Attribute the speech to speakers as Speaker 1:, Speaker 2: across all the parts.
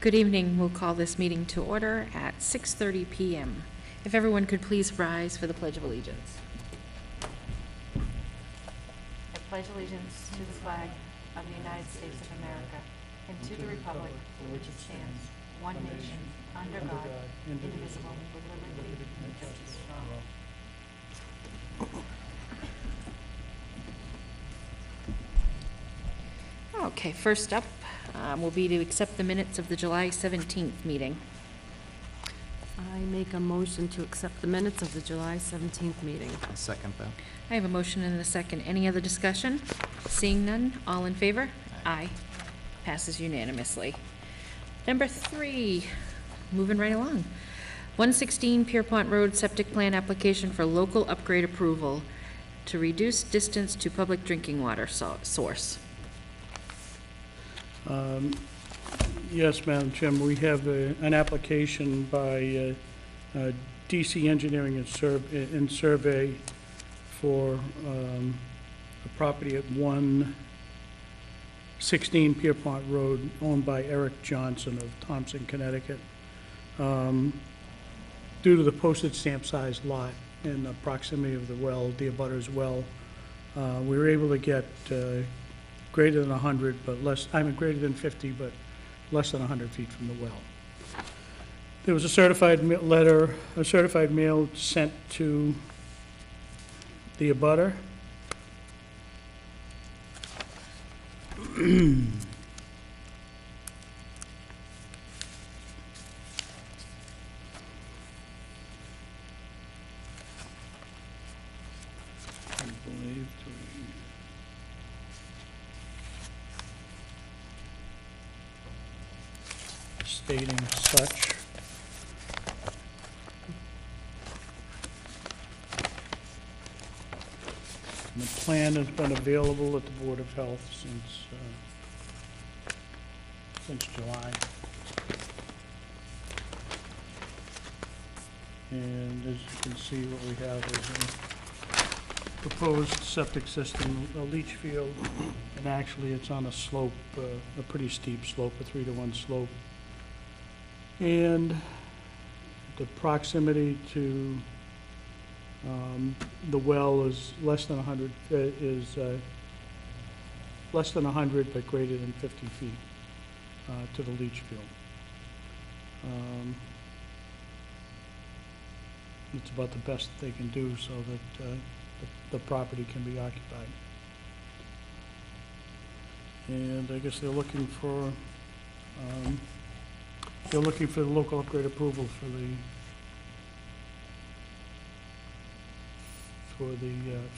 Speaker 1: Good evening. We'll call this meeting to order at 6:30 p.m. If everyone could please rise for the Pledge of Allegiance. I pledge allegiance to the flag of the United States of America and to the republic for which it stands, one nation, under God, indivisible, with liberty and justice for all. Okay, first up will be to accept the minutes of the July 17th meeting.
Speaker 2: I make a motion to accept the minutes of the July 17th meeting.
Speaker 3: I'll second that.
Speaker 1: I have a motion and a second. Any other discussion? Seeing none, all in favor? Aye. Passes unanimously. Number 3, moving right along. 116 Pierpont Road Septic Plan Application for local upgrade approval to reduce distance to public drinking water source.
Speaker 4: Yes, Madam Chairman, we have an application by DC Engineering and Survey for a property at 116 Pierpont Road, owned by Eric Johnson of Thompson, Connecticut. Due to the postage stamp size lot and the proximity of the well, the abutter's well, we were able to get greater than 100, but less, greater than 50, but less than 100 feet from the well. There was a certified mail sent to the abutter. Stating such. And the plan has been available at the Board of Health since July. And as you can see, what we have is a proposed septic system, a leach field, and actually it's on a slope, a pretty steep slope, a 3-to-1 slope. And the proximity to the well is less than 100, less than 100, but greater than 50 feet to the leach field. It's about the best they can do so that the property can be occupied. And I guess they're looking for the local upgrade approval for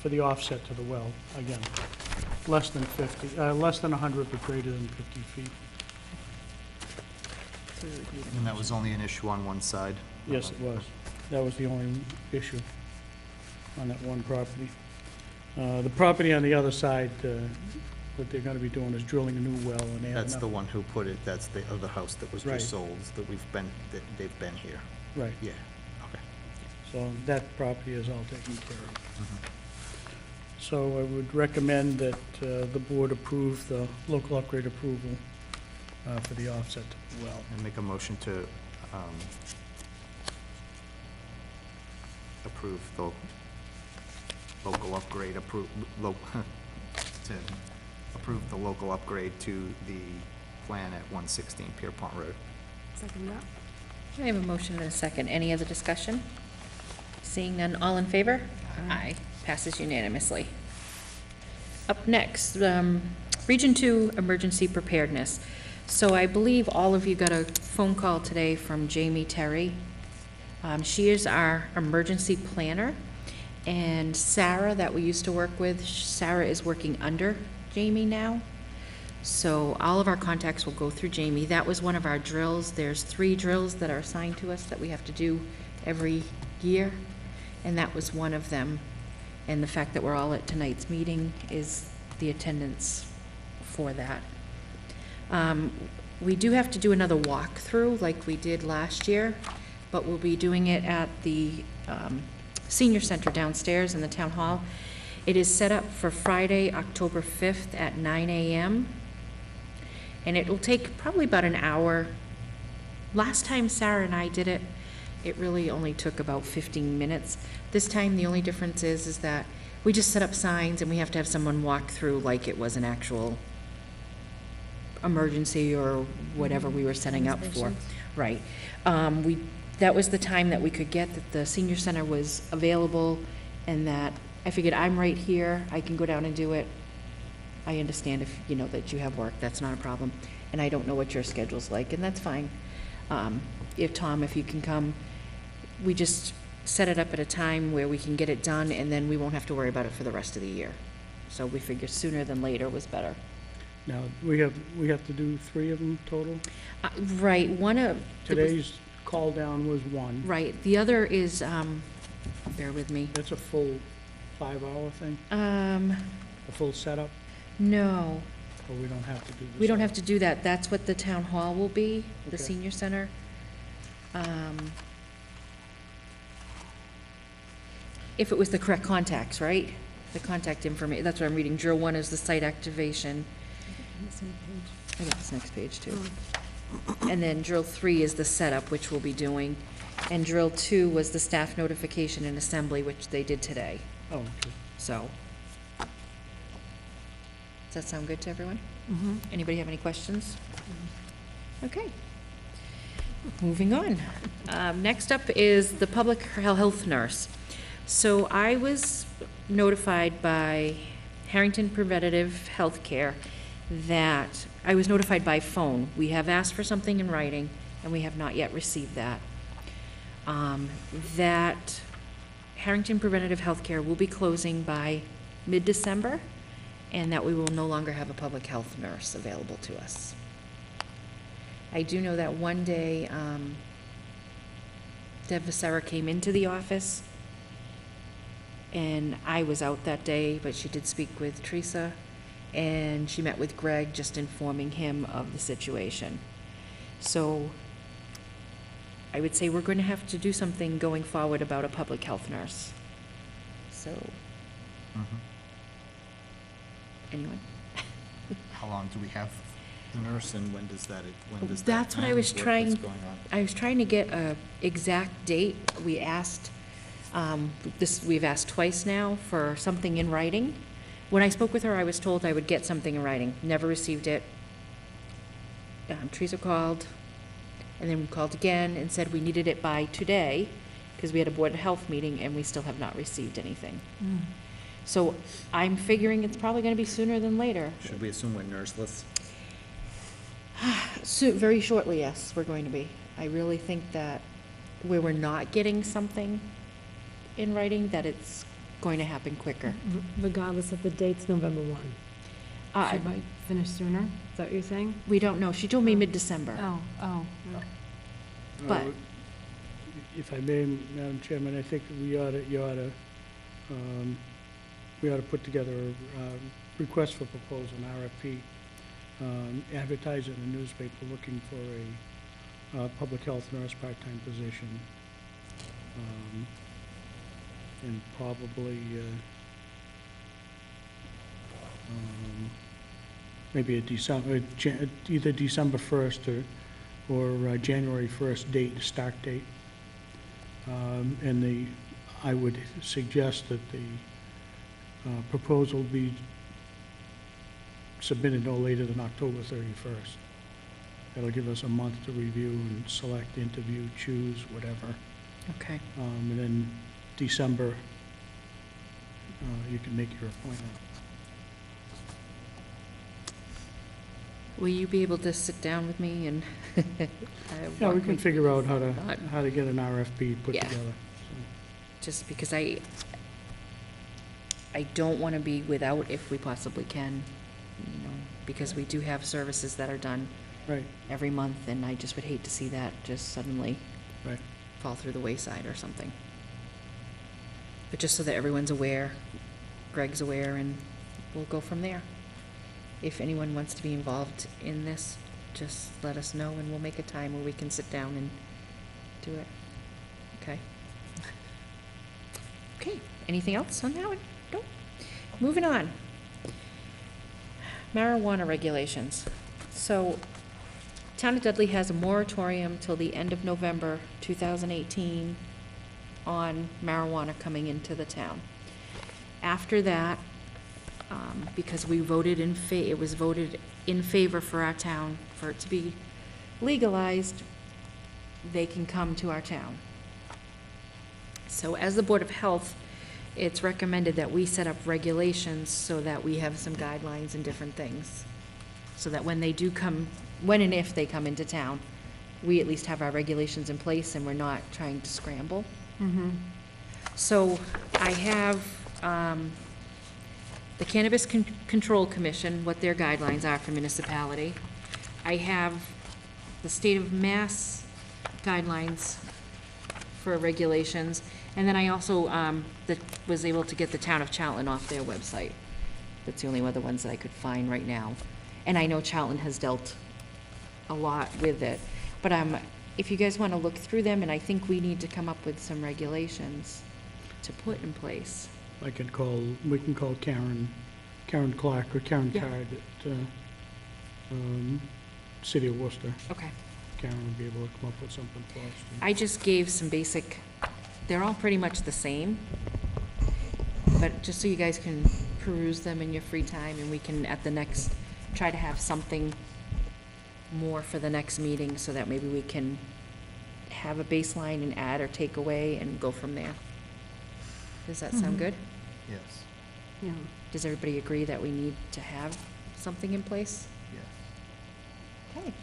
Speaker 4: the offset to the well. Again, less than 100, but greater than 50 feet.
Speaker 3: And that was only an issue on one side?
Speaker 4: Yes, it was. That was the only issue on that one property. The property on the other side, what they're going to be doing is drilling a new well, and
Speaker 3: that's the one who put it. That's the other house that was just sold. That they've been here.
Speaker 4: Right.
Speaker 3: Yeah. Okay.
Speaker 4: So that property is all taken care of. So I would recommend that the board approve the local upgrade approval for the offset to the well.
Speaker 3: And make a motion to approve the local upgrade approve the local upgrade to the plan at 116 Pierpont Road.
Speaker 2: Second that.
Speaker 1: I have a motion and a second. Any other discussion? Seeing none, all in favor? Aye. Passes unanimously. Up next, Region 2 Emergency Preparedness. So I believe all of you got a phone call today from Jamie Terry. She is our emergency planner, and Sarah, that we used to work with, Sarah is working under Jamie now. So all of our contacts will go through Jamie. That was one of our drills. There's 3 drills that are assigned to us that we have to do every year, and that was one of them. And the fact that we're all at tonight's meeting is the attendance for that. We do have to do another walkthrough like we did last year, but we'll be doing it at the senior center downstairs in the town hall. It is set up for Friday, October 5th at 9 a.m. And it will take probably about an hour Last time Sarah and I did it, it really only took about 15 minutes. This time, the only difference is that we just set up signs and we have to have someone walk through like it was an actual emergency or whatever we were setting up for. Right. That was the time that we could get that the senior center was available, and that I figured I'm right here, I can go down and do it. I understand if, you know, that you have work, that's not a problem. And I don't know what your schedule's like, and that's fine. If you can come, we just set it up at a time where we can get it done, and then we won't have to worry about it for the rest of the year. So we figured sooner than later was better.
Speaker 4: Now, we have to do 3 of them total?
Speaker 1: Right,
Speaker 4: Today's call down was 1.
Speaker 1: right, the other is, bear with me.
Speaker 4: That's a full 5-hour thing,
Speaker 1: Um,
Speaker 4: a full setup,
Speaker 1: no,
Speaker 4: or we don't have to do this?
Speaker 1: we don't have to do that. That's what the town hall will be, the
Speaker 4: Okay.
Speaker 1: senior center. If it was the correct contacts, right? The contact information, that's what I'm reading. Drill 1 is the site activation. I got this next page too. And then drill 3 is the setup, which we'll be doing. And drill 2 was the staff notification and assembly, which they did today.
Speaker 4: Oh, okay.
Speaker 1: So, does that sound good to everyone?
Speaker 2: Mm-hmm.
Speaker 1: Anybody have any questions? Okay. Moving on. Next up is the public health nurse. So I was notified by Harrington Preventative Healthcare that, I was notified by phone. We have asked for something in writing, and we have not yet received that. That Harrington Preventative Healthcare will be closing by mid-December, and that we will no longer have a public health nurse available to us. I do know that one day, Deb Becerra came into the office, and I was out that day, but she did speak with Teresa, and she met with Greg, just informing him of the situation. So I would say we're going to have to do something going forward about a public health nurse. So, anyone?
Speaker 3: How long do we have the nurse, and when does that
Speaker 1: That's what I
Speaker 3: end?
Speaker 1: was trying,
Speaker 3: What's going on?
Speaker 1: I was trying to get a exact date. We asked, we've asked twice now for something in writing. When I spoke with her, I was told I would get something in writing. Never received it. Teresa called, and then we called again and said we needed it by today, because we had a Board of Health meeting, and we still have not received anything. So I'm figuring it's probably gonna be sooner than later.
Speaker 3: Should we assume we're nurseless?
Speaker 1: So, very shortly, yes, we're going to be. I really think that where we're not getting something in writing, that it's going to happen quicker.
Speaker 2: Regardless of the dates, November 1. Should I finish sooner? Is that what you're saying?
Speaker 1: We don't know. She told me mid-December.
Speaker 2: Oh.
Speaker 1: But-
Speaker 4: If I may, Madam Chairman, I think you ought to put together a request for proposal, an RFP, advertise it in the newspaper looking for a public health nurse part-time position. And probably, maybe either December 1st or January 1st date, start date. And I would suggest that the proposal be submitted no later than October 31st. That'll give us a month to review and select, interview, choose, whatever.
Speaker 1: Okay.
Speaker 4: And then December, you can make your appointment.
Speaker 1: Will you be able to sit down with me and?
Speaker 4: Yeah, we can figure out
Speaker 1: Not-
Speaker 4: how to get an RFP put
Speaker 1: Yeah.
Speaker 4: together.
Speaker 1: Just because I don't want to be without if we possibly can, you know, because we do have services that are done
Speaker 4: Right,
Speaker 1: every month, and I just would hate to see that just suddenly
Speaker 4: right.
Speaker 1: fall through the wayside or something. But just so that everyone's aware, Greg's aware, and we'll go from there. If anyone wants to be involved in this, just let us know, and we'll make a time where we can sit down and do it. Okay? Okay, anything else on that one? Nope. Moving on. Marijuana regulations. So, Town of Dudley has a moratorium till the end of November 2018 on marijuana coming into the town. After that, because we voted it was voted in favor for our town, for it to be legalized, they can come to our town. So as the Board of Health, it's recommended that we set up regulations so that we have some guidelines and different things. So that when they do come, when and if they come into town, we at least have our regulations in place and we're not trying to scramble. So I have the Cannabis Control Commission, what their guidelines are for municipality. I have the State of Mass guidelines for regulations, and then I also was able to get the Town of Charlton off their website. That's the only other ones that I could find right now. And I know Charlton has dealt a lot with it. But if you guys want to look through them, and I think we need to come up with some regulations to put in place.
Speaker 4: we can call Karen Clark or Karen
Speaker 1: Yeah.
Speaker 4: Card at City of Worcester.
Speaker 1: Okay.
Speaker 4: Karen will be able to come up with something for us.
Speaker 1: I just gave some basic, they're all pretty much the same, but just so you guys can peruse them in your free time, and we can, at the next, try to have something more for the next meeting, so that maybe we can have a baseline and add or take away and go from there. Does that sound good?
Speaker 3: Yes,
Speaker 2: Yeah.
Speaker 1: Does everybody agree that we need to have something in place?
Speaker 3: yes.
Speaker 1: Okay,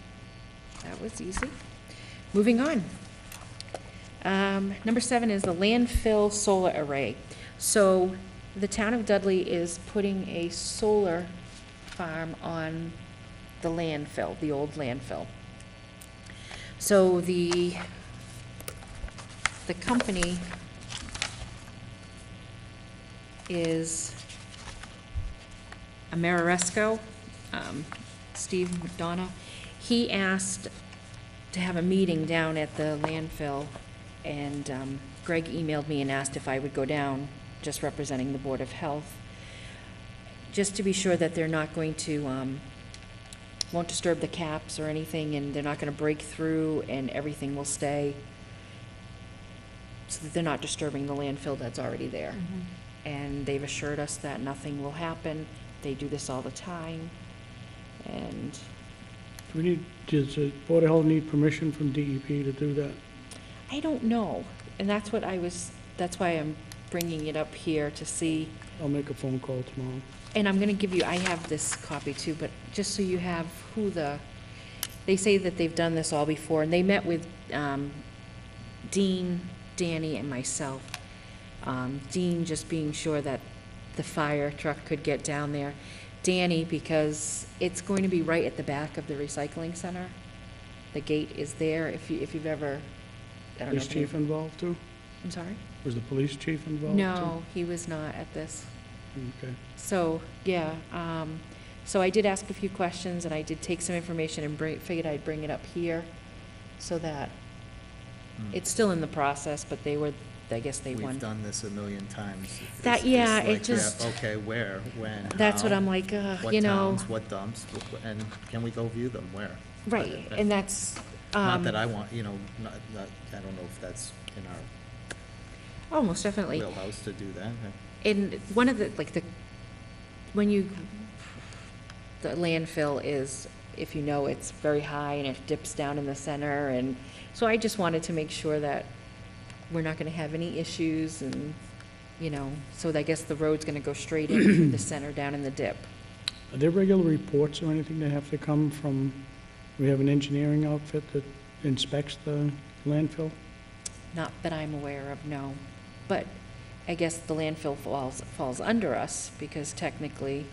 Speaker 1: that was easy. Moving on. Number 7 is the landfill solar array. So the town of Dudley is putting a solar farm on the landfill, the old landfill. So the company is Amerisco, Steve McDonough. He asked to have a meeting down at the landfill, and Greg emailed me and asked if I would go down, just representing the Board of Health, just to be sure that they're not going to, won't disturb the caps or anything, and they're not gonna break through, and everything will stay, so that they're not disturbing the landfill that's already there. And they've assured us that nothing will happen. They do this all the time, and
Speaker 4: Does the Board of Health need permission from DEP to do that?
Speaker 1: I don't know, and that's why I'm bringing it up here to see.
Speaker 4: I'll make a phone call tomorrow.
Speaker 1: And I'm gonna give you, I have this copy too, but just so you have they say that they've done this all before, and they met with Dean, Danny, and myself. Dean just being sure that the fire truck could get down there. Danny, because it's going to be right at the back of the recycling center. The gate is there, if you've ever, I don't know.
Speaker 4: Police
Speaker 1: if you-
Speaker 4: chief involved too?
Speaker 1: I'm sorry?
Speaker 4: Was the police chief involved too?
Speaker 1: No, he was not at this.
Speaker 4: Okay.
Speaker 1: So, yeah, so I did ask a few questions, and I did take some information and figured I'd bring it up here, so that it's still in the process, but I guess they won.
Speaker 3: We've done this a million times.
Speaker 1: That-
Speaker 3: It's
Speaker 1: yeah, it
Speaker 3: like,
Speaker 1: just-
Speaker 3: Okay, where, when,
Speaker 1: That's what
Speaker 3: how,
Speaker 1: I'm like,
Speaker 3: what
Speaker 1: you know,
Speaker 3: towns, what dumps, and can we go view them, where?
Speaker 1: right, and that's,
Speaker 3: Not that I want, not, I don't know if that's in our
Speaker 1: oh, most definitely.
Speaker 3: wheelhouse to do that.
Speaker 1: And one of the, the landfill is, if you know, it's very high and it dips down in the center, and so I just wanted to make sure that we're not gonna have any issues, and, so I guess the road's gonna go straight in through the center down in the dip.
Speaker 4: Are there regular reports or anything that have to come from, we have an engineering outfit that inspects the landfill?
Speaker 1: Not that I'm aware of, no. But I guess the landfill falls under us, because technically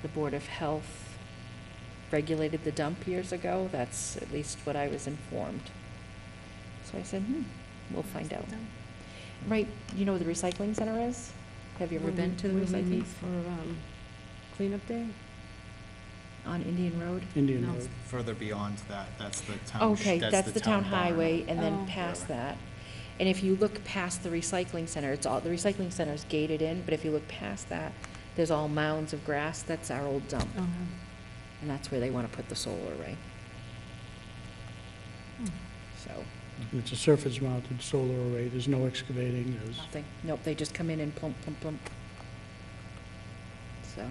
Speaker 1: the Board of Health regulated the dump years ago. That's at least what I was informed. So I said, we'll find out. Right, you know where the recycling center is? Have you ever been to the
Speaker 2: When we
Speaker 1: recycling?
Speaker 2: meet for cleanup day?
Speaker 1: On Indian Road?
Speaker 4: Indian
Speaker 2: No.
Speaker 4: Road.
Speaker 3: Further beyond that, that's the town.
Speaker 1: Okay, that's the town
Speaker 3: barn.
Speaker 1: highway, and
Speaker 2: Oh.
Speaker 1: then past that. And if you look past the recycling center, the recycling center's gated in, but if you look past that, there's all mounds of grass. That's our old dump,
Speaker 2: Okay.
Speaker 1: and that's where they want to put the solar array. So,
Speaker 4: It's a surface-mounted solar array, there's no excavating, there's,
Speaker 1: nothing, nope, they just come in and plump, plump, plump. So,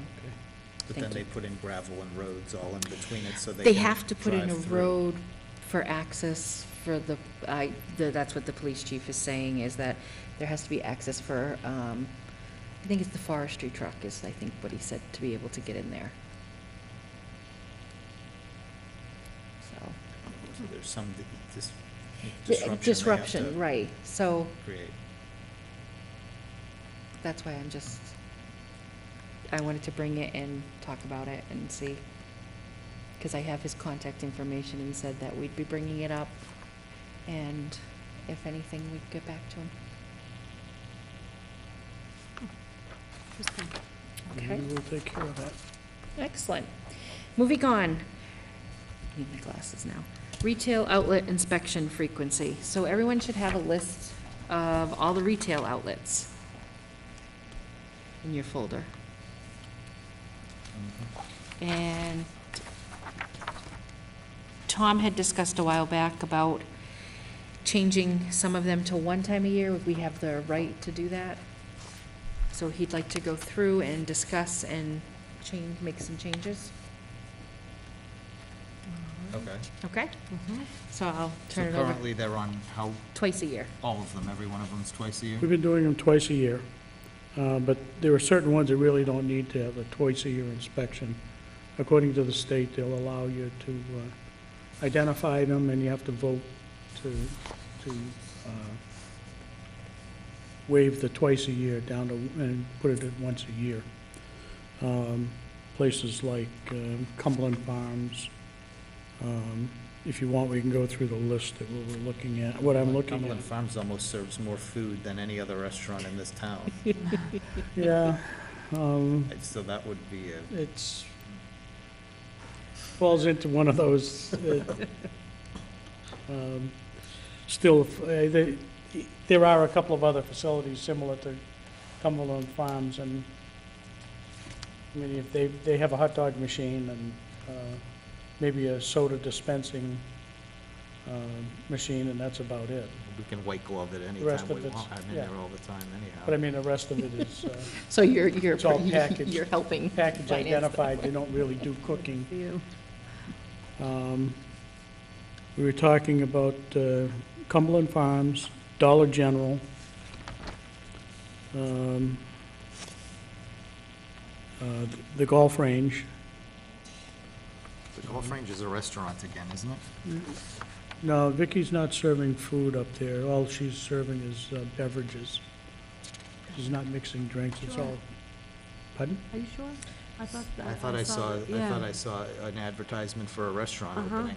Speaker 3: But
Speaker 1: Thank
Speaker 3: then they
Speaker 1: you.
Speaker 3: put in gravel and roads all in between it, so
Speaker 1: they
Speaker 3: can
Speaker 1: have to put in a
Speaker 3: drive through.
Speaker 1: road for access for that's what the police chief is saying, is that there has to be access for, I think it's the forestry truck is, I think, what he said, to be able to get in there. So,
Speaker 3: So there's some
Speaker 1: disruption,
Speaker 3: they have
Speaker 1: right, so
Speaker 3: to create.
Speaker 1: that's why I wanted to bring it and talk about it and see, because I have his contact information, and he said that we'd be bringing it up, and if anything, we'd get back to him.
Speaker 2: Interesting.
Speaker 1: Okay.
Speaker 4: we will take care of that.
Speaker 1: Excellent. Moving on. Need my glasses now. Retail outlet inspection frequency. So everyone should have a list of all the retail outlets in your folder. And Tom had discussed a while back about changing some of them to one time a year. We have the right to do that. So he'd like to go through and discuss and make some changes.
Speaker 3: Okay.
Speaker 1: Okay?
Speaker 2: Mhm.
Speaker 1: So I'll
Speaker 3: So
Speaker 1: turn it over
Speaker 3: currently, they're on how,
Speaker 1: twice a year.
Speaker 3: all of them, every one of them's twice a year?
Speaker 4: We've been doing them twice a year, but there are certain ones that really don't need to have a twice-a-year inspection. According to the state, they'll allow you to identify them, and you have to vote to waive the twice a year down to, and put it at once a year. Places like Cumberland Farms. If you want, we can go through the list that we're looking at, what I'm looking
Speaker 3: Cumberland
Speaker 4: at.
Speaker 3: Farms almost serves more food than any other restaurant in this town.
Speaker 4: Yeah,
Speaker 3: So that would be a,
Speaker 4: it's, falls into one of those, still, there are a couple of other facilities similar to Cumberland Farms, and, I mean, if they have a hot dog machine and maybe a soda dispensing machine, and that's about it.
Speaker 3: we can white glove it
Speaker 4: rest
Speaker 3: anytime
Speaker 4: of
Speaker 3: we
Speaker 4: it's-
Speaker 3: want. I'm in
Speaker 4: yeah.
Speaker 3: there all the time
Speaker 4: But I
Speaker 3: anyhow.
Speaker 4: mean, the rest of it is
Speaker 1: So you're
Speaker 4: It's all packaged.
Speaker 1: you're helping.
Speaker 4: package
Speaker 1: finance the-
Speaker 4: identified, they don't really do cooking.
Speaker 2: For you.
Speaker 4: We were talking about Cumberland Farms, Dollar General, the golf range.
Speaker 3: The golf range is a restaurant again, isn't it?
Speaker 4: No, Vicky's not serving food up there. All she's serving is beverages. She's not mixing drinks, it's all, pardon?
Speaker 2: Are you sure? I thought that.
Speaker 3: I thought I saw
Speaker 2: yeah.
Speaker 3: an advertisement for a restaurant
Speaker 2: Uh-huh.
Speaker 3: opening.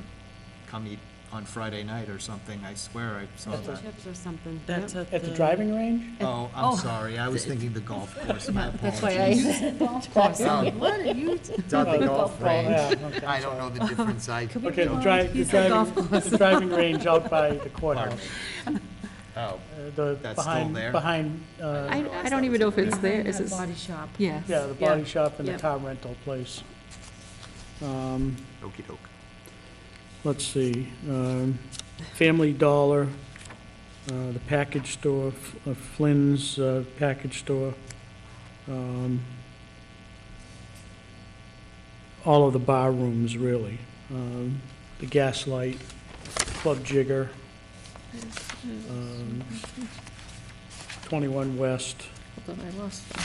Speaker 3: Come eat on Friday night or something, I swear I saw
Speaker 2: Fish and
Speaker 3: that.
Speaker 2: chips or something.
Speaker 5: That's
Speaker 2: Yep.
Speaker 4: At the driving range?
Speaker 3: Oh, I'm sorry, I was thinking the golf course, my
Speaker 1: That's why
Speaker 3: apologies.
Speaker 1: I,
Speaker 3: Oh,
Speaker 2: What are you?
Speaker 3: Dudley Golf Range.
Speaker 4: Yeah, okay,
Speaker 3: I don't know the difference, I.
Speaker 4: Okay,
Speaker 3: don't-
Speaker 4: the
Speaker 2: He said golf
Speaker 4: driving range out by the courthouse.
Speaker 3: Oh,
Speaker 4: The
Speaker 3: That's still
Speaker 4: behind,
Speaker 3: there?
Speaker 4: behind,
Speaker 1: I don't even know if it's there, is it?
Speaker 2: Body shop.
Speaker 1: Yes.
Speaker 4: yeah, the body shop and the
Speaker 2: Yep.
Speaker 4: car rental place.
Speaker 3: okey doke.
Speaker 4: Let's see, Family Dollar, the package store, Flynn's package store, all of the bar rooms, really. The Gaslight, Club Jigger, 21 West.
Speaker 1: Hold on, I lost them.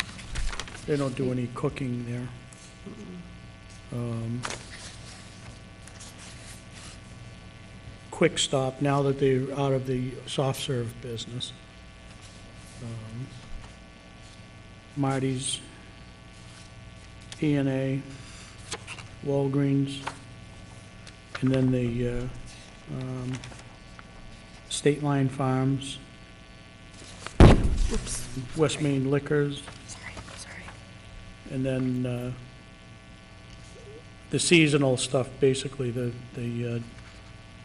Speaker 4: They don't do any cooking there. Quick Stop, now that they're out of the soft serve business. Marty's, P&A, Walgreens, and then the State Line Farms,
Speaker 1: Oops,
Speaker 4: West Main Liquors,
Speaker 1: sorry.
Speaker 4: and then the seasonal stuff, basically, the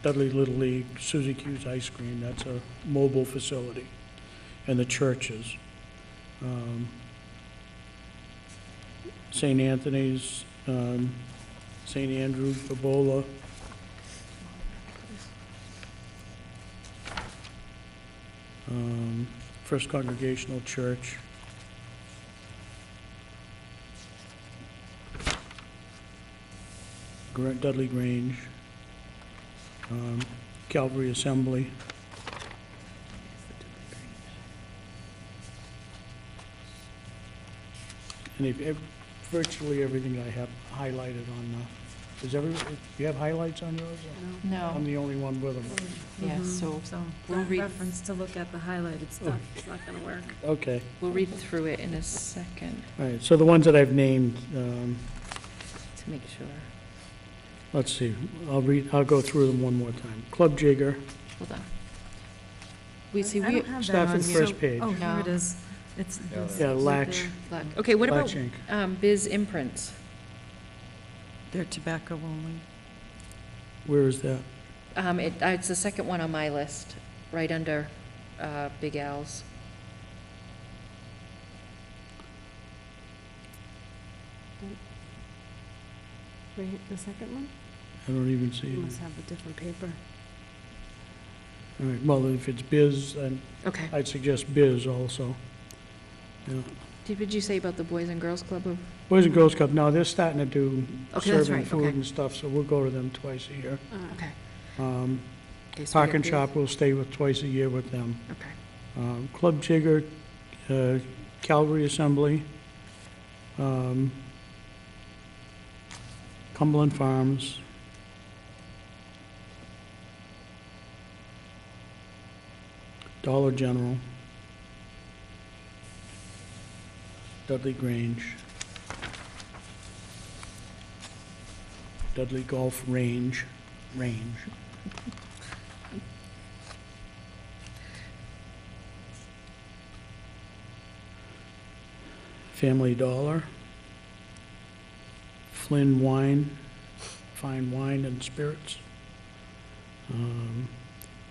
Speaker 4: Dudley Little League, Suzy Q's Ice Cream, that's a mobile facility, and the churches. St. Anthony's, St. Andrew, Ebola, First Congregational Church. Dudley Grange. Calvary Assembly. And virtually everything I have highlighted on, you have highlights on yours? I'm
Speaker 1: No,
Speaker 4: the only one with them.
Speaker 1: yeah, so
Speaker 2: So,
Speaker 1: we'll
Speaker 2: that
Speaker 1: read-
Speaker 2: reference to look at the highlighted stuff, it's not gonna work.
Speaker 4: Okay,
Speaker 1: we'll read through it in a second
Speaker 4: all right, so the ones that I've named,
Speaker 1: to make sure.
Speaker 4: let's see, I'll go through them one more time. Club Jigger,
Speaker 1: Hold on. We see,
Speaker 2: I
Speaker 1: we,
Speaker 2: don't have that
Speaker 4: Start
Speaker 2: on
Speaker 4: from
Speaker 2: here.
Speaker 4: first page.
Speaker 2: Oh, here
Speaker 1: No.
Speaker 2: it is. It's this
Speaker 4: Yeah,
Speaker 2: right
Speaker 4: Latch.
Speaker 2: there.
Speaker 1: look. Okay, what about
Speaker 4: Latch Inc.
Speaker 1: Biz Imprints?
Speaker 5: They're tobacco only.
Speaker 4: Where is that?
Speaker 1: It's the second one on my list, right under Big Al's.
Speaker 2: Right, the second one?
Speaker 4: I don't even see
Speaker 2: You
Speaker 4: it.
Speaker 2: must have a different paper.
Speaker 4: All right, well, if it's Biz, then
Speaker 1: Okay.
Speaker 4: I'd suggest Biz also. Yeah.
Speaker 1: What did you say about the Boys and Girls Club of?
Speaker 4: Boys and Girls Club, now they're starting to do
Speaker 1: Okay, that's
Speaker 4: serving
Speaker 1: right,
Speaker 4: food
Speaker 1: okay.
Speaker 4: and stuff, so we'll go to them twice a year.
Speaker 1: Okay.
Speaker 4: Um,
Speaker 1: Okay, so we
Speaker 4: Park
Speaker 1: got
Speaker 4: and
Speaker 1: Biz.
Speaker 4: Shop, we'll stay with twice a year with them.
Speaker 1: Okay.
Speaker 4: Club Jigger, Calvary Assembly, Cumberland Farms, Dollar General, Dudley Grange, Dudley Golf Range, Family Dollar, Flynn Wine, Fine Wine and Spirits,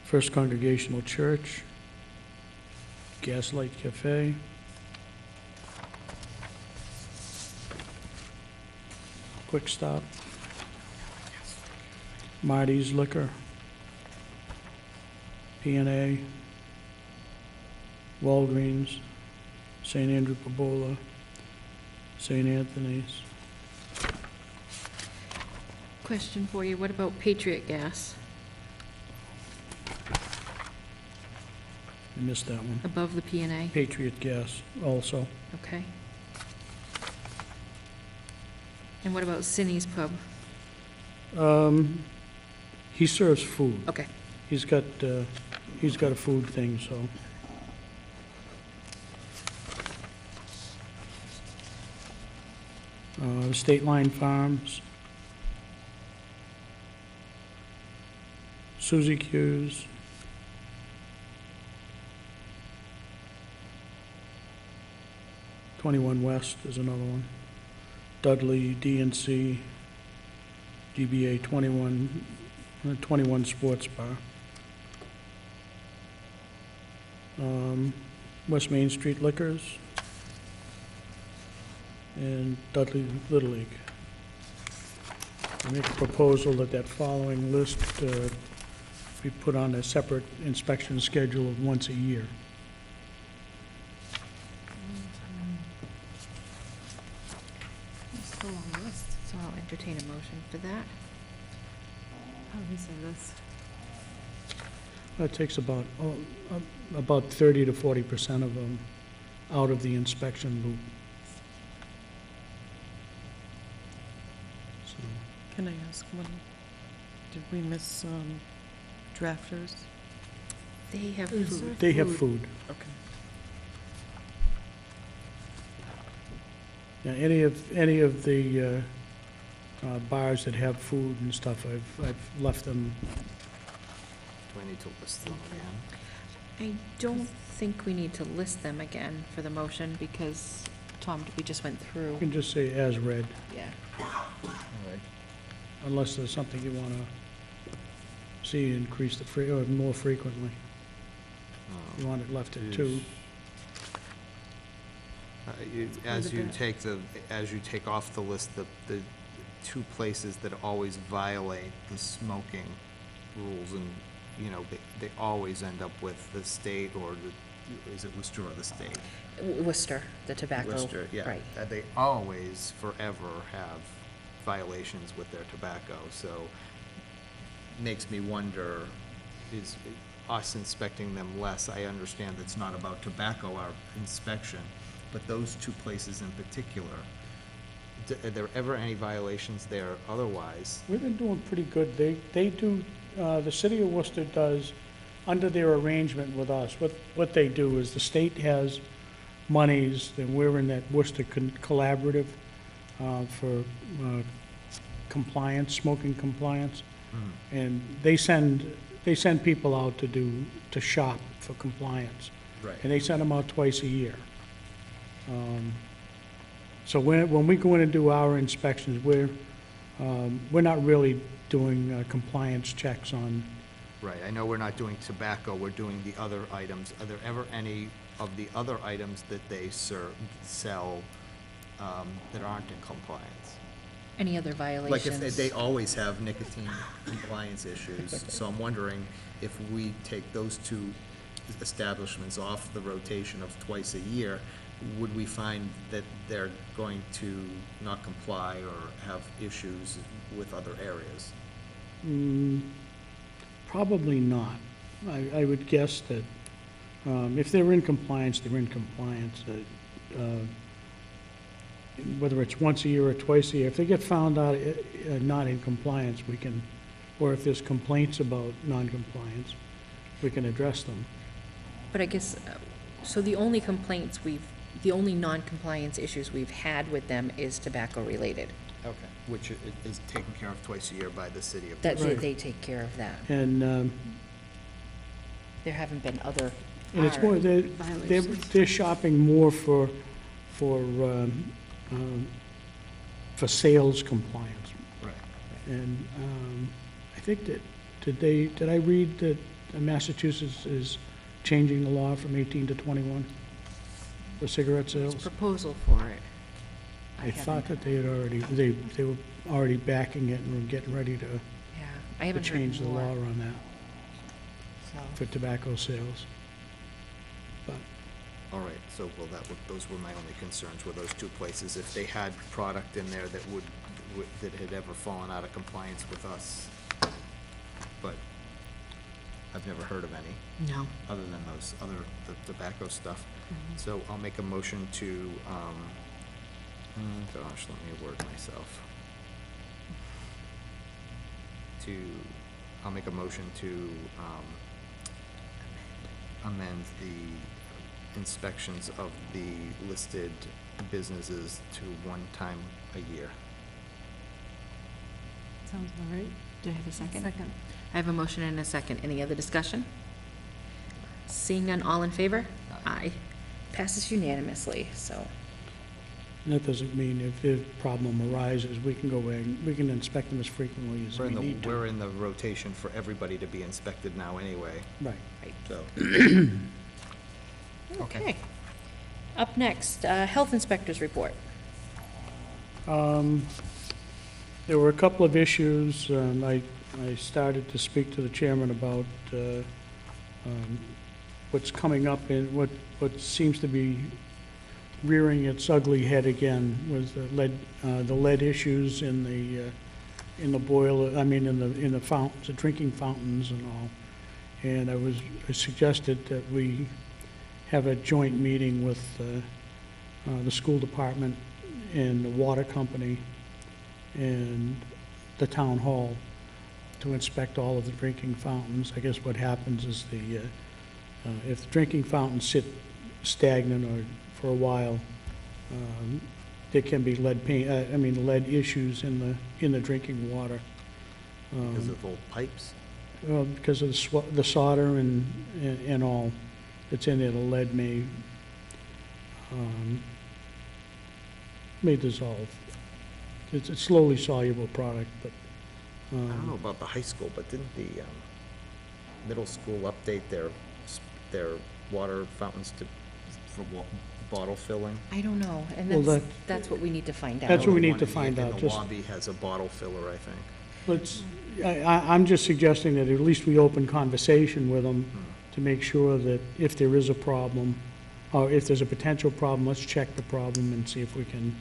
Speaker 4: First Congregational Church, Gaslight Cafe, Quick Stop, Marty's Liquor, P&A, Walgreens, St. Andrew Pabola, St. Anthony's.
Speaker 1: Question for you, what about Patriot Gas
Speaker 4: I missed that one.
Speaker 1: above the P and A?
Speaker 4: Patriot Gas also.
Speaker 1: Okay. And what about Cindy's Pub?
Speaker 4: He serves food.
Speaker 1: Okay.
Speaker 4: He's got a food thing, so. State Line Farms. Suzy Q's. "21 West" is another one. Dudley, DNC, DBA 21 Sports Bar. West Main Street Liquors, and Dudley Little League. I make a proposal that that following list be put on a separate inspection schedule of once a year.
Speaker 2: It's still on the list.
Speaker 1: So I'll entertain a motion for that.
Speaker 2: How do we say this?
Speaker 4: That takes about 30 to 40% of them out of the inspection loop. So,
Speaker 5: Can I ask one? Did we miss drafters?
Speaker 1: They have
Speaker 2: Is
Speaker 1: food.
Speaker 2: there
Speaker 4: they have food.
Speaker 5: Okay.
Speaker 4: Yeah, any of the bars that have food and stuff, I've left them.
Speaker 3: Do I need to list them again?
Speaker 1: I don't think we need to list them again for the motion because, Tom, we just went through.
Speaker 4: You can just say as read,
Speaker 1: Yeah.
Speaker 3: All right.
Speaker 4: unless there's something you want to see increase or more frequently. You want it left at 2.
Speaker 3: As you
Speaker 2: Further
Speaker 3: take off the list, the two places that always violate the smoking rules and you know, they always end up with the state or is it Worcester or the state?
Speaker 1: Worcester, the tobacco.
Speaker 3: Worcester, yeah.
Speaker 1: Right.
Speaker 3: They always, forever have violations with their tobacco, so makes me wonder, is us inspecting them less? I understand it's not about tobacco, our inspection, but those two places in particular, are there ever any violations there otherwise?
Speaker 4: We've been doing pretty good. They do, the city of Worcester does, under their arrangement with us, what they do is the state has monies, and we're in that Worcester collaborative for compliance, smoking compliance. And they send people out to shop for compliance.
Speaker 3: Right.
Speaker 4: And they send them out twice a year. So when we go in and do our inspections, we're not really doing compliance checks on.
Speaker 3: Right, I know we're not doing tobacco, we're doing the other items. Are there ever any of the other items that they sell that aren't in compliance?
Speaker 1: Any other
Speaker 3: Like
Speaker 1: violations?
Speaker 3: if they always have nicotine compliance issues, so I'm wondering if we take those two establishments off the rotation of twice a year, would we find that they're going to not comply or have issues with other areas?
Speaker 4: Probably not. I would guess that if they're in compliance, they're in compliance. Whether it's once a year or twice a year, if they get found out not in compliance, we can, or if there's complaints about non-compliance, we can address them.
Speaker 1: But I guess, so the only the only non-compliance issues we've had with them is tobacco-related.
Speaker 3: Okay. Which is taken care of twice a year by the city of
Speaker 1: That
Speaker 3: Worcester.
Speaker 1: they take care of that.
Speaker 4: And
Speaker 1: There haven't been other.
Speaker 4: it's more,
Speaker 2: Violations.
Speaker 4: they're shopping more for sales compliance.
Speaker 3: Right.
Speaker 4: And I think that, did I read that Massachusetts is changing the law from 18 to 21 for cigarette
Speaker 1: There's
Speaker 4: sales?
Speaker 1: proposal for it.
Speaker 4: I thought that they had already, they were already backing it and were getting ready to
Speaker 1: Yeah, I haven't heard
Speaker 4: change the law
Speaker 1: more,
Speaker 4: on that
Speaker 1: so.
Speaker 4: for tobacco sales. But
Speaker 3: All right, so, well, those were my only concerns, were those two places. If they had product in there that that had ever fallen out of compliance with us. But I've never heard of any,
Speaker 1: No.
Speaker 3: other than the tobacco stuff. So I'll make a motion to, gosh, let me word myself. I'll make a motion to, amend the inspections of the listed businesses to one time a year.
Speaker 2: Sounds all right.
Speaker 1: Do I have a second?
Speaker 2: Second.
Speaker 1: I have a motion and a second. Any other discussion? Seeing none, all in favor? Aye. Passes unanimously, so.
Speaker 4: that doesn't mean if the problem arises, we can go in, we can inspect them as frequently as we need to.
Speaker 3: We're in the rotation for everybody to be inspected now anyway,
Speaker 4: Right.
Speaker 3: so.
Speaker 1: Okay. Up next, Health Inspector's Report.
Speaker 4: There were a couple of issues. I started to speak to the chairman about what's coming up in what seems to be rearing its ugly head again was the lead issues in the boiler. I mean, in the fountains, the drinking fountains and all. And I suggested that we have a joint meeting with the school department and the water company and the town hall to inspect all of the drinking fountains. I guess what happens is if the drinking fountains sit stagnant or for a while, there can be lead issues in the drinking water.
Speaker 3: Because of old pipes?
Speaker 4: Because of the solder and all that's in there, the lead may dissolve. It's a slowly soluble product, but.
Speaker 3: I don't know about the high school, but didn't the middle school update their water fountains for bottle filling?
Speaker 1: I don't know, and
Speaker 4: Well,
Speaker 1: that's what we need to find out.
Speaker 4: That's what we
Speaker 3: The
Speaker 4: need
Speaker 3: one
Speaker 4: to find out,
Speaker 3: in the
Speaker 4: just-
Speaker 3: lobby has a bottle filler, I think.
Speaker 4: Let's, I'm just suggesting that at least we open conversation with them to make sure that if there is a problem, or if there's a potential problem, let's check the problem and see if we can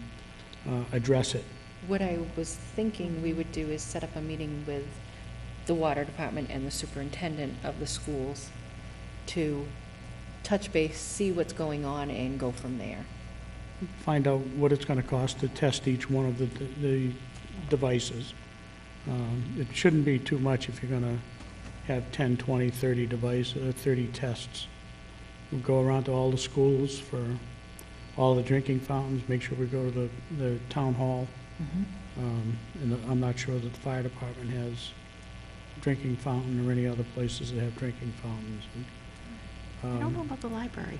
Speaker 4: address it.
Speaker 1: What I was thinking we would do is set up a meeting with the water department and the superintendent of the schools to touch base, see what's going on, and go from there.
Speaker 4: Find out what it's going to cost to test each one of the devices. It shouldn't be too much if you're going to have 10, 20, 30 devices, 30 tests. We'll go around to all the schools for all the drinking fountains, make sure we go to the town hall. And I'm not sure that the fire department has drinking fountain or any other places that have drinking fountains.
Speaker 2: I don't know about the library.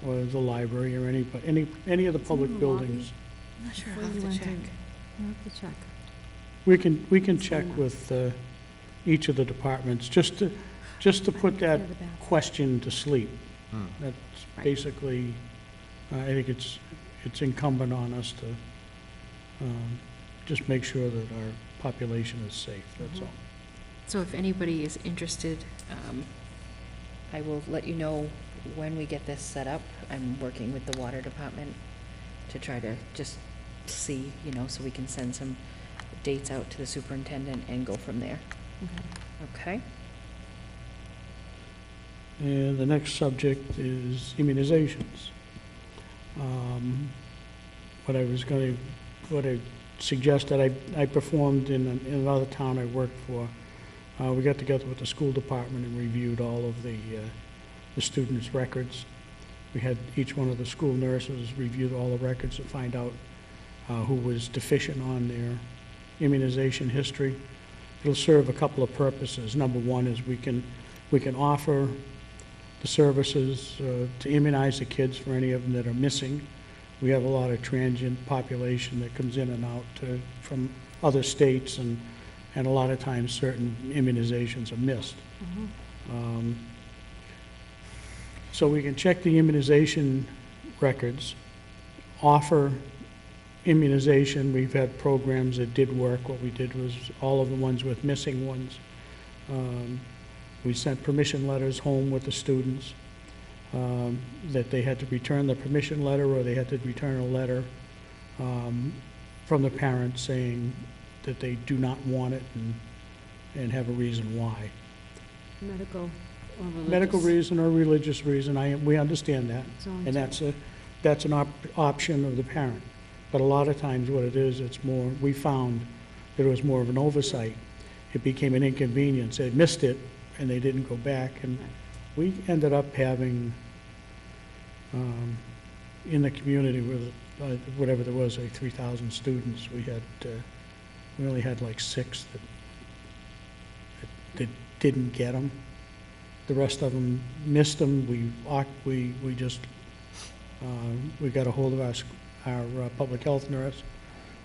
Speaker 4: Or the library or any of the public
Speaker 2: in the lobby.
Speaker 4: buildings.
Speaker 1: I'm not sure,
Speaker 2: Before
Speaker 1: I'll have
Speaker 2: you
Speaker 1: to
Speaker 2: went
Speaker 1: check.
Speaker 2: in. I'll have to check.
Speaker 4: We can check
Speaker 2: enough.
Speaker 4: with each of the departments, just to put that
Speaker 2: Yeah, the bathroom.
Speaker 4: question to sleep.
Speaker 3: Hmm.
Speaker 4: That's
Speaker 2: Right.
Speaker 4: basically, I think it's incumbent on us to just make sure that our population is safe, that's
Speaker 2: Mhm.
Speaker 4: all.
Speaker 1: So if anybody is interested, I will let you know when we get this set up. I'm working with the water department to try to just see, so we can send some dates out to the superintendent and go from there.
Speaker 2: Okay.
Speaker 1: Okay?
Speaker 4: And the next subject is immunizations. What I suggested, I performed in another town I worked for. We got together with the school department and reviewed all of the students' records. We had each one of the school nurses review all the records to find out who was deficient on their immunization history. It'll serve a couple of purposes. Number one is we can offer the services to immunize the kids for any of them that are missing. We have a lot of transient population that comes in and out from other states, and a lot of times certain immunizations are missed. So we can check the immunization records, offer immunization. We've had programs that did work. What we did was all of the ones with missing ones. We sent permission letters home with the students that they had to return the permission letter, or they had to return a letter from the parents saying that they do not want it and have a reason why.
Speaker 2: Medical or religious?
Speaker 4: Medical reason or religious reason, we understand that.
Speaker 2: As long
Speaker 4: And
Speaker 2: as-
Speaker 4: that's an option of the parent. But a lot of times what it is, we found that it was more of an oversight. It became an inconvenience. They missed it and they didn't go back. And we ended up having, in the community with whatever there was, like 3,000 students, we only had like 6 that didn't get them. The rest of them missed them. We just, we got a hold of our public health nurse.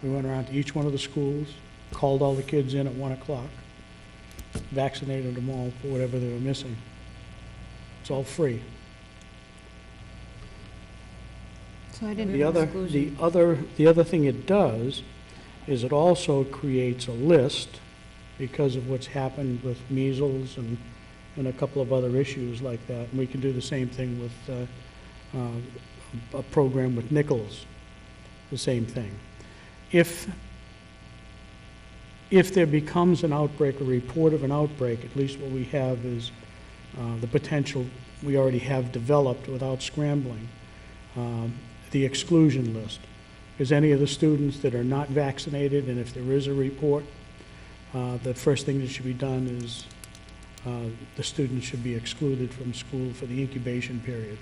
Speaker 4: We went around to each one of the schools, called all the kids in at 1 o'clock, vaccinated them all for whatever they were missing. It's all free.
Speaker 2: So I didn't.
Speaker 4: The other thing it does is it also creates a list, because of what's happened with measles and a couple of other issues like that. And we can do the same thing with a program with Nichols, the same thing. If there becomes an outbreak, a report of an outbreak, at least what we have is the potential we already have developed without scrambling, the exclusion list. Is any of the students that are not vaccinated, and if there is a report, the first thing that should be done is the students should be excluded from school for the incubation period.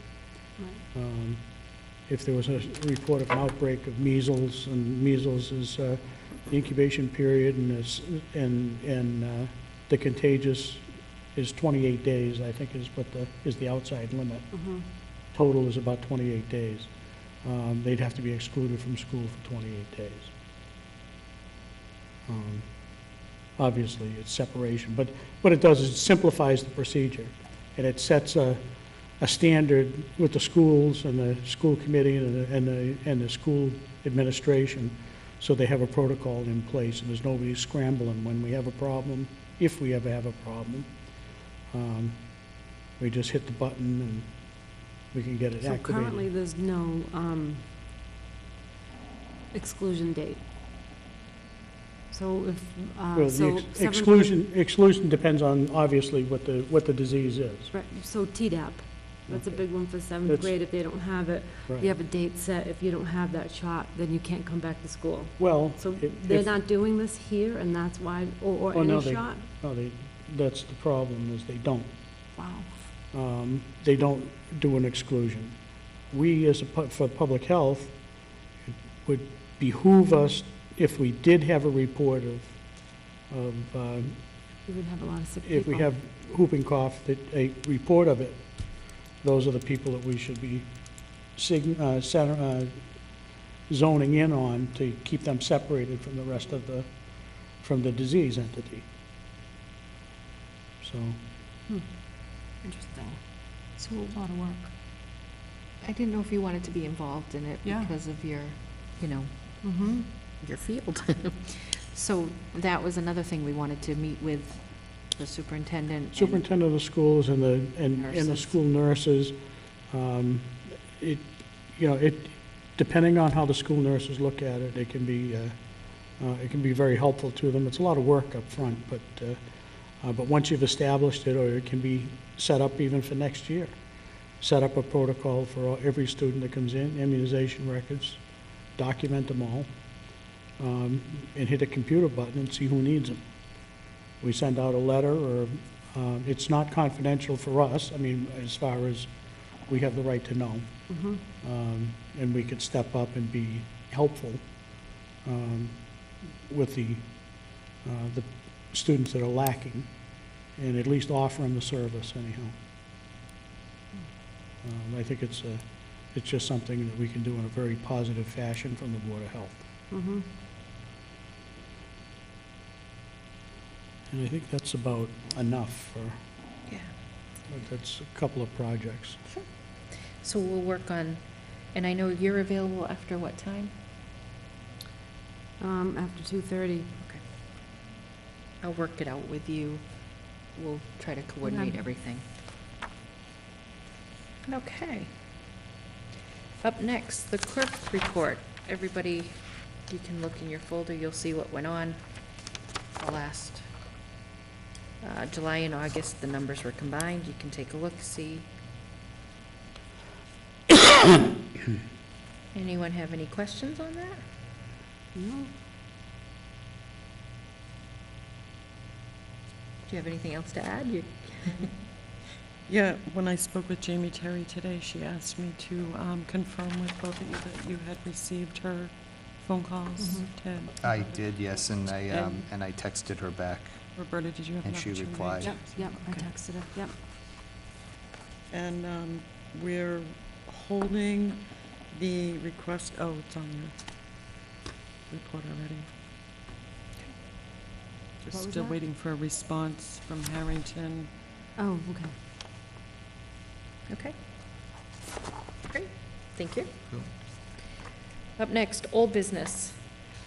Speaker 4: If there was a report of an outbreak of measles, and measles is the incubation period, and the contagious is 28 days, I think is the outside limit. Total is about 28 days. They'd have to be excluded from school for 28 days. Obviously, it's separation, but what it does is it simplifies the procedure, and it sets a standard with the schools and the school committee and the school administration so they have a protocol in place, and there's nobody scrambling when we have a problem, if we ever have a problem. We just hit the button and we can get it
Speaker 2: So
Speaker 4: activated.
Speaker 2: currently, there's no exclusion date. So if,
Speaker 4: Well,
Speaker 2: so
Speaker 4: the exclusion depends on, obviously, what the disease is.
Speaker 2: Right, so TDAP, that's a
Speaker 4: Okay.
Speaker 2: big one for seventh
Speaker 4: That's-
Speaker 2: grade. If they don't have it,
Speaker 4: Right.
Speaker 2: you have a date set. If you don't have that shot, then you can't come back to school.
Speaker 4: Well,
Speaker 2: So
Speaker 4: if-
Speaker 2: they're
Speaker 4: if-
Speaker 2: not doing this here, and that's why, or
Speaker 4: Oh, no,
Speaker 2: any
Speaker 4: they-
Speaker 2: shot?
Speaker 4: no, that's the problem, is they don't.
Speaker 2: Wow.
Speaker 4: They don't do an exclusion. We, for public health, it would behoove us, if we did have a report of
Speaker 2: We would have a lot of sick people.
Speaker 4: if we have whooping cough, a report of it, those are the people that we should be zoning in on to keep them separated from the rest of from the disease entity. So,
Speaker 2: Interesting.
Speaker 5: So a lot of work.
Speaker 1: I didn't know if you wanted to be involved in it
Speaker 5: Yeah.
Speaker 1: because of your, you know,
Speaker 5: Mm-hmm.
Speaker 1: your field. So that was another thing we wanted to meet with the superintendent. and-
Speaker 4: superintendent of schools and the
Speaker 1: Nurses.
Speaker 4: school nurses, it, depending on how the school nurses look at it, it can be very helpful to them. It's a lot of work up front, but once you've established it, or it can be set up even for next year. Set up a protocol for every student that comes in, immunization records, document them all, and hit a computer button and see who needs them. We send out a letter, or it's not confidential for us, I mean, as far as we have the right to know. And we could step up and be helpful with the students that are lacking, and at least offer them the service anyhow. I think it's just something that we can do in a very positive fashion from the Board of Health.
Speaker 2: Mm-hmm.
Speaker 4: And I think that's about enough for,
Speaker 1: Yeah.
Speaker 4: that's a couple of projects.
Speaker 1: So we'll work on, and I know you're available after what time?
Speaker 2: After 2:30.
Speaker 1: Okay. I'll work it out with you. We'll try to coordinate
Speaker 2: Okay.
Speaker 1: everything. Okay. Up next, the clerk's report. Everybody, you can look in your folder, you'll see what went on the last, July and August, the numbers were combined. You can take a look, see. Anyone have any questions on that?
Speaker 2: No.
Speaker 1: Do you have anything else to add? You-
Speaker 5: Yeah, when I spoke with Jamie Terry today, she asked me to confirm with both of you that you had received her phone calls. Ted?
Speaker 3: I did, yes, and
Speaker 5: And-
Speaker 3: I texted her back.
Speaker 5: Roberta, did you have an
Speaker 3: And she
Speaker 5: opportunity?
Speaker 3: replied.
Speaker 2: Yep, yep, I
Speaker 5: Okay.
Speaker 2: texted her, yep.
Speaker 5: And we're holding the request, oh, it's on your report already.
Speaker 2: What
Speaker 5: Just
Speaker 2: was
Speaker 5: still
Speaker 2: that?
Speaker 5: waiting for a response from Harrington.
Speaker 2: Oh, okay.
Speaker 1: Okay. Great, thank you.
Speaker 3: Cool.
Speaker 1: Up next, old business.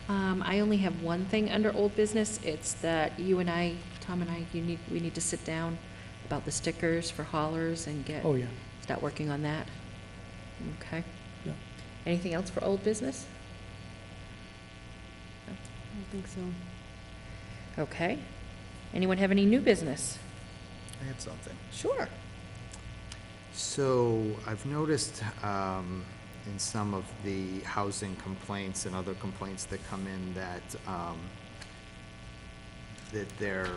Speaker 1: I only have one thing under old business. It's that you and I, Tom and I, we need to sit down about the stickers for haulers and
Speaker 4: Oh, yeah.
Speaker 1: start working on that. Okay.
Speaker 4: Yeah.
Speaker 1: Anything else for old business?
Speaker 2: I don't think so.
Speaker 1: Okay. Anyone have any new business?
Speaker 3: I have something.
Speaker 1: Sure.
Speaker 3: So I've noticed in some of the housing complaints and other complaints that come in that they're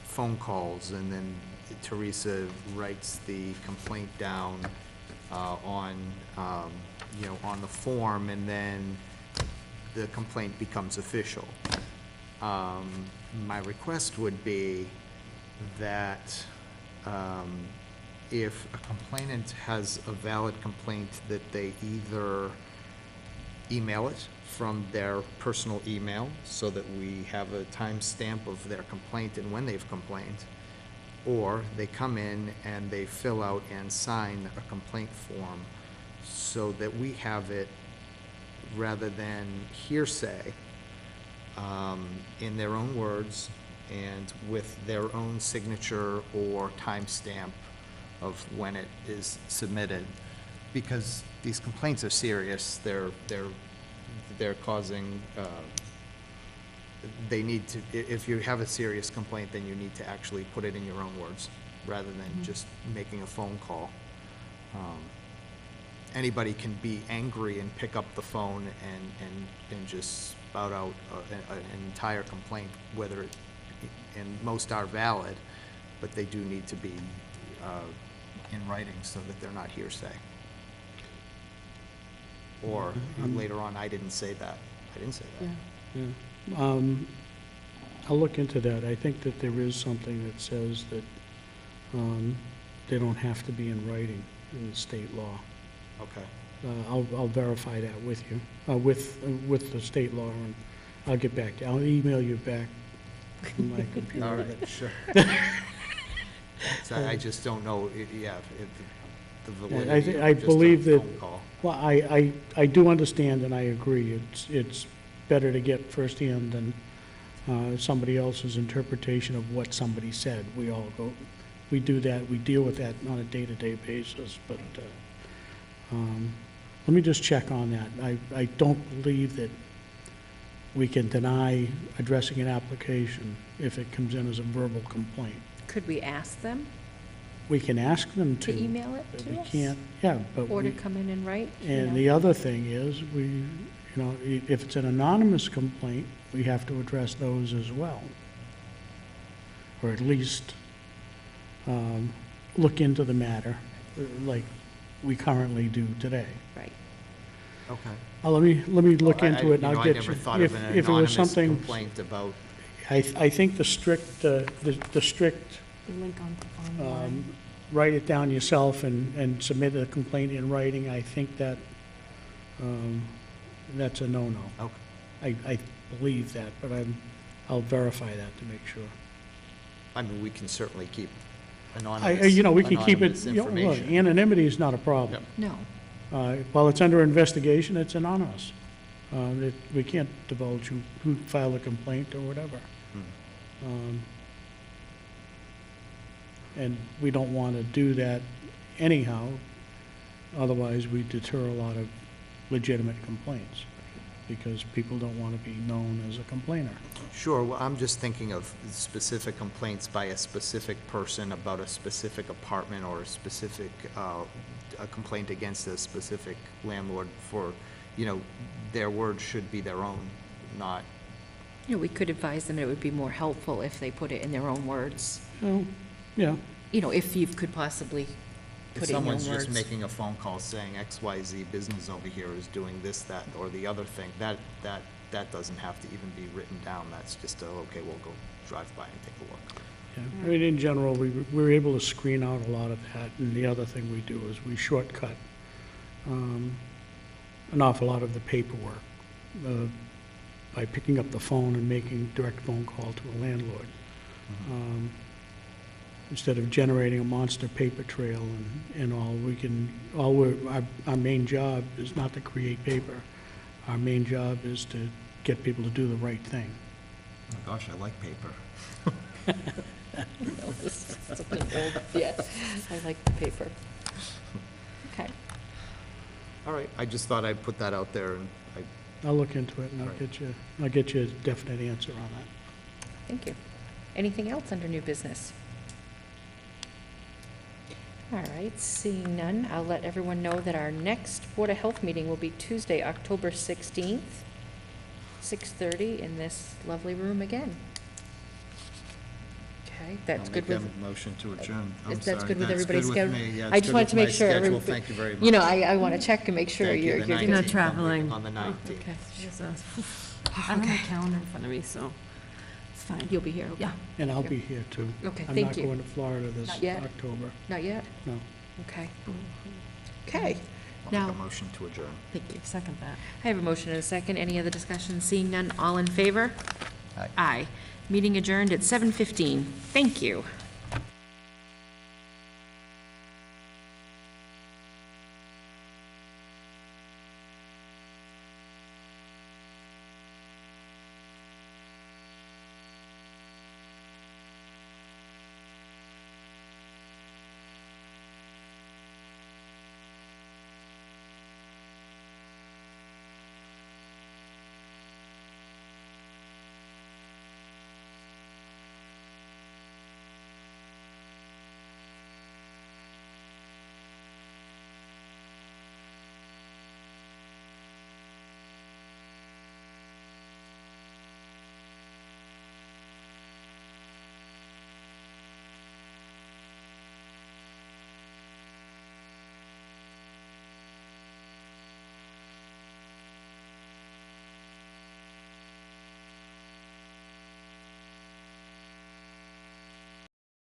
Speaker 3: phone calls, and then Teresa writes the complaint down on the form, and then the complaint becomes official. My request would be that if a complainant has a valid complaint, that they either email it from their personal email so that we have a timestamp of their complaint and when they've complained, or they come in and they fill out and sign a complaint form so that we have it rather than hearsay, in their own words and with their own signature or timestamp of when it is submitted, because these complaints are serious. They're causing, they need to, if you have a serious complaint, then you need to actually put it in your own words, rather than just making a phone call. Anybody can be angry and pick up the phone and just spout out an entire complaint, whether it, and most are valid, but they do need to be in writing so that they're not hearsay. Or later on, I didn't say that. I didn't say that.
Speaker 4: Yeah. I'll look into that. I think that there is something that says that they don't have to be in writing in the state law.
Speaker 3: Okay.
Speaker 4: I'll verify that with you, with the state law, and I'll get back to you. I'll email you back from my computer.
Speaker 3: All right, sure. So I just don't know, yeah, if the validity
Speaker 4: I
Speaker 3: of just a
Speaker 4: believe that-
Speaker 3: phone call.
Speaker 4: Well, I do understand and I agree. It's better to get firsthand than somebody else's interpretation of what somebody said. We do that, we deal with that on a day-to-day basis, but let me just check on that. I don't believe that we can deny addressing an application if it comes in as a verbal complaint.
Speaker 1: Could we ask them
Speaker 4: We can ask them
Speaker 1: to
Speaker 4: to.
Speaker 1: email it
Speaker 4: but
Speaker 1: to
Speaker 4: we
Speaker 1: us?
Speaker 4: can't, yeah, but
Speaker 1: Or to
Speaker 4: we,
Speaker 1: come in and write? you
Speaker 4: and
Speaker 1: know?
Speaker 4: the other thing is, if it's an anonymous complaint, we have to address those as well. Or at least look into the matter, like we currently do today.
Speaker 1: Right.
Speaker 3: Okay.
Speaker 4: Let me look
Speaker 3: Well,
Speaker 4: into it, and I'll get you.
Speaker 3: I never thought of an
Speaker 4: If it was
Speaker 3: anonymous
Speaker 4: something,
Speaker 3: complaint about,
Speaker 4: I think the strict, the strict,
Speaker 2: The link online.
Speaker 4: write it down yourself and submit a complaint in writing, I think that, that's a no-no.
Speaker 3: okay.
Speaker 4: I believe that, but I'll verify that to make sure.
Speaker 3: I mean, we can certainly keep anonymous.
Speaker 4: We can keep it,
Speaker 3: anonymous
Speaker 4: look,
Speaker 3: information.
Speaker 4: anonymity is not a problem.
Speaker 1: No.
Speaker 4: While it's under investigation, it's anonymous. We can't divulge who filed a complaint or whatever. And we don't want to do that anyhow, otherwise we deter a lot of legitimate complaints, because people don't want to be known as a complainer.
Speaker 3: Sure, well, I'm just thinking of specific complaints by a specific person about a specific apartment or a specific, a complaint against a specific landlord for, their words should be their own, not,
Speaker 1: We could advise them it would be more helpful if they put it in their own words.
Speaker 4: Oh, yeah,
Speaker 1: If you could possibly
Speaker 3: if
Speaker 1: put it in your own
Speaker 3: someone's just
Speaker 1: words.
Speaker 3: making a phone call saying XYZ business over here is doing this, that, or the other thing, that doesn't have to even be written down. That's just okay, we'll go drive by and take a look.
Speaker 4: yeah. I mean, in general, we're able to screen out a lot of that, and the other thing we do is we shortcut an awful lot of the paperwork by picking up the phone and making direct phone call to a landlord. Instead of generating a monster paper trail and all, our main job is not to create paper. Our main job is to get people to do the right thing.
Speaker 3: Oh my gosh, I like paper.
Speaker 1: Something old, yeah, I like the paper. Okay.
Speaker 3: All right, I just thought I'd put that out there, and
Speaker 4: I'll look into it and
Speaker 3: All
Speaker 4: I'll
Speaker 3: right.
Speaker 4: get you a definite answer on that.
Speaker 1: Thank you. Anything else under new business? All right, seeing none, I'll let everyone know that our next Board of Health meeting will be Tuesday, October 16th, 6:30 in this lovely room again. Okay, that's good with,
Speaker 3: motion to adjourn.
Speaker 1: that's good with everybody's schedule?
Speaker 3: Yeah,
Speaker 1: I just wanted to make sure.
Speaker 3: Schedule.
Speaker 1: everybody-
Speaker 3: Thank you very much.
Speaker 1: I want to check and make sure
Speaker 3: Thank you.
Speaker 1: you're
Speaker 3: The
Speaker 1: good.
Speaker 3: 19th,
Speaker 2: traveling.
Speaker 3: On the 19th.
Speaker 2: Okay, Jesus. I don't have a calendar in front of me, so it's fine.
Speaker 1: You'll be here, okay?
Speaker 2: Yeah.
Speaker 4: And I'll be here too.
Speaker 1: Okay,
Speaker 4: I'm
Speaker 1: thank
Speaker 4: not
Speaker 1: you.
Speaker 4: going to Florida this
Speaker 1: Not yet?
Speaker 4: October.
Speaker 1: Not yet?
Speaker 4: No.
Speaker 1: Okay. Okay,
Speaker 3: I'll
Speaker 1: now,
Speaker 3: make a motion to adjourn.
Speaker 1: thank you.
Speaker 2: Second that.
Speaker 1: I have a motion and a second. Any other discussion? Seeing none, all in favor?
Speaker 3: Aye.
Speaker 1: Aye. Meeting adjourned at 7:15. Thank you.